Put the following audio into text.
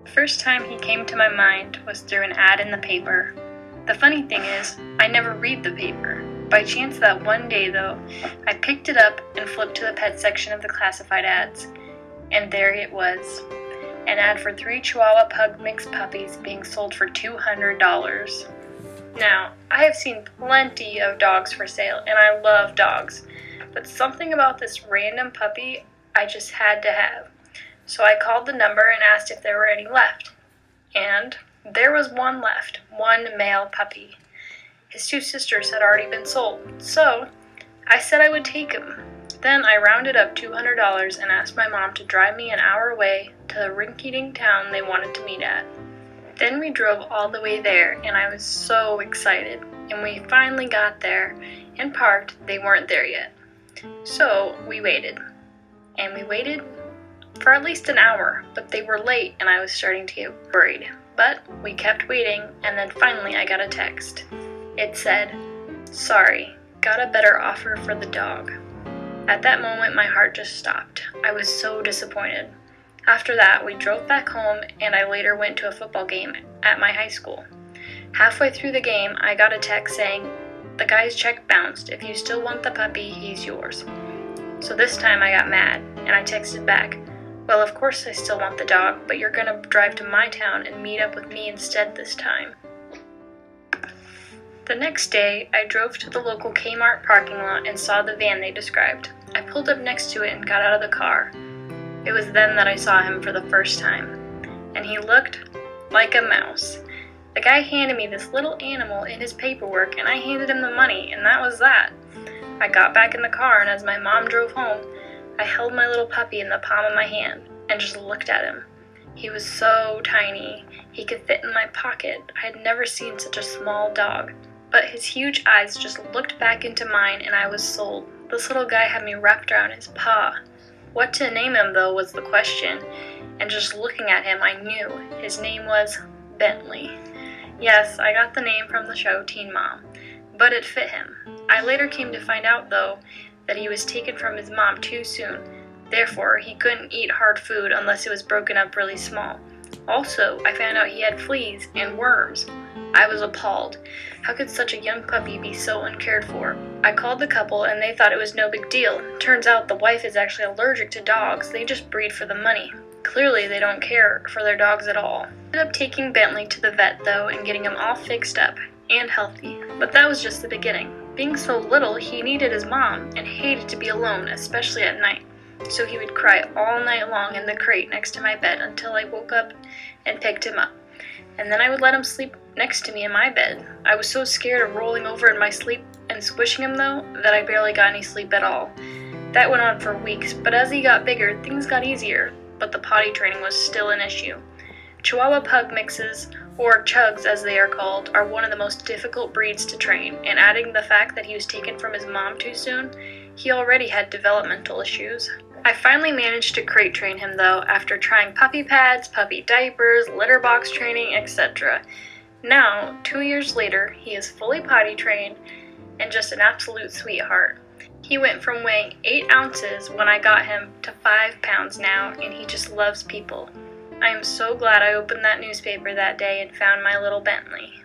The first time he came to my mind was through an ad in the paper. The funny thing is, I never read the paper. By chance that one day though, I picked it up and flipped to the pet section of the classified ads. And there it was. An ad for 3 Chihuahua Pug mixed puppies being sold for $200. Now, I have seen plenty of dogs for sale, and I love dogs, but something about this random puppy I just had to have. So I called the number and asked if there were any left. And there was one left, one male puppy. His 2 sisters had already been sold, so I said I would take him. Then I rounded up $200 and asked my mom to drive me an hour away to the rinky-dink town they wanted to meet at. Then we drove all the way there, and I was so excited. And we finally got there and parked. They weren't there yet. So we waited. And we waited for at least an hour, but they were late and I was starting to get worried. But we kept waiting, and then finally I got a text. It said, "Sorry, got a better offer for the dog." At that moment, my heart just stopped. I was so disappointed. After that, we drove back home, and I later went to a football game at my high school. Halfway through the game, I got a text saying, "The guy's check bounced. If you still want the puppy, he's yours." So this time I got mad, and I texted back, "Well, of course I still want the dog, but you're gonna drive to my town and meet up with me instead this time." The next day, I drove to the local Kmart parking lot and saw the van they described. I pulled up next to it and got out of the car. It was then that I saw him for the first time, and he looked like a mouse. The guy handed me this little animal in his paperwork, and I handed him the money, and that was that. I got back in the car, and as my mom drove home, I held my little puppy in the palm of my hand and just looked at him. He was so tiny, he could fit in my pocket. I had never seen such a small dog. But his huge eyes just looked back into mine, and I was sold. This little guy had me wrapped around his paw. What to name him, though, was the question, and just looking at him, I knew. His name was Bentley. Yes, I got the name from the show Teen Mom, but it fit him. I later came to find out, though, that he was taken from his mom too soon. Therefore, he couldn't eat hard food unless it was broken up really small. Also, I found out he had fleas and worms. I was appalled. How could such a young puppy be so uncared for? I called the couple and they thought it was no big deal. Turns out the wife is actually allergic to dogs. They just breed for the money. Clearly they don't care for their dogs at all. I ended up taking Bentley to the vet though and getting him all fixed up and healthy. But that was just the beginning. Being so little, he needed his mom and hated to be alone, especially at night. So he would cry all night long in the crate next to my bed until I woke up and picked him up. And then I would let him sleep next to me in my bed. I was so scared of rolling over in my sleep and squishing him though, that I barely got any sleep at all. That went on for weeks, but as he got bigger, things got easier, but the potty training was still an issue. Chihuahua Pug mixes, or Chugs as they are called, are one of the most difficult breeds to train, and adding the fact that he was taken from his mom too soon, he already had developmental issues. I finally managed to crate train him though, after trying puppy pads, puppy diapers, litter box training, etc. Now, 2 years later, he is fully potty trained and just an absolute sweetheart. He went from weighing 8 ounces when I got him to 5 pounds now, and he just loves people. I am so glad I opened that newspaper that day and found my little Bentley.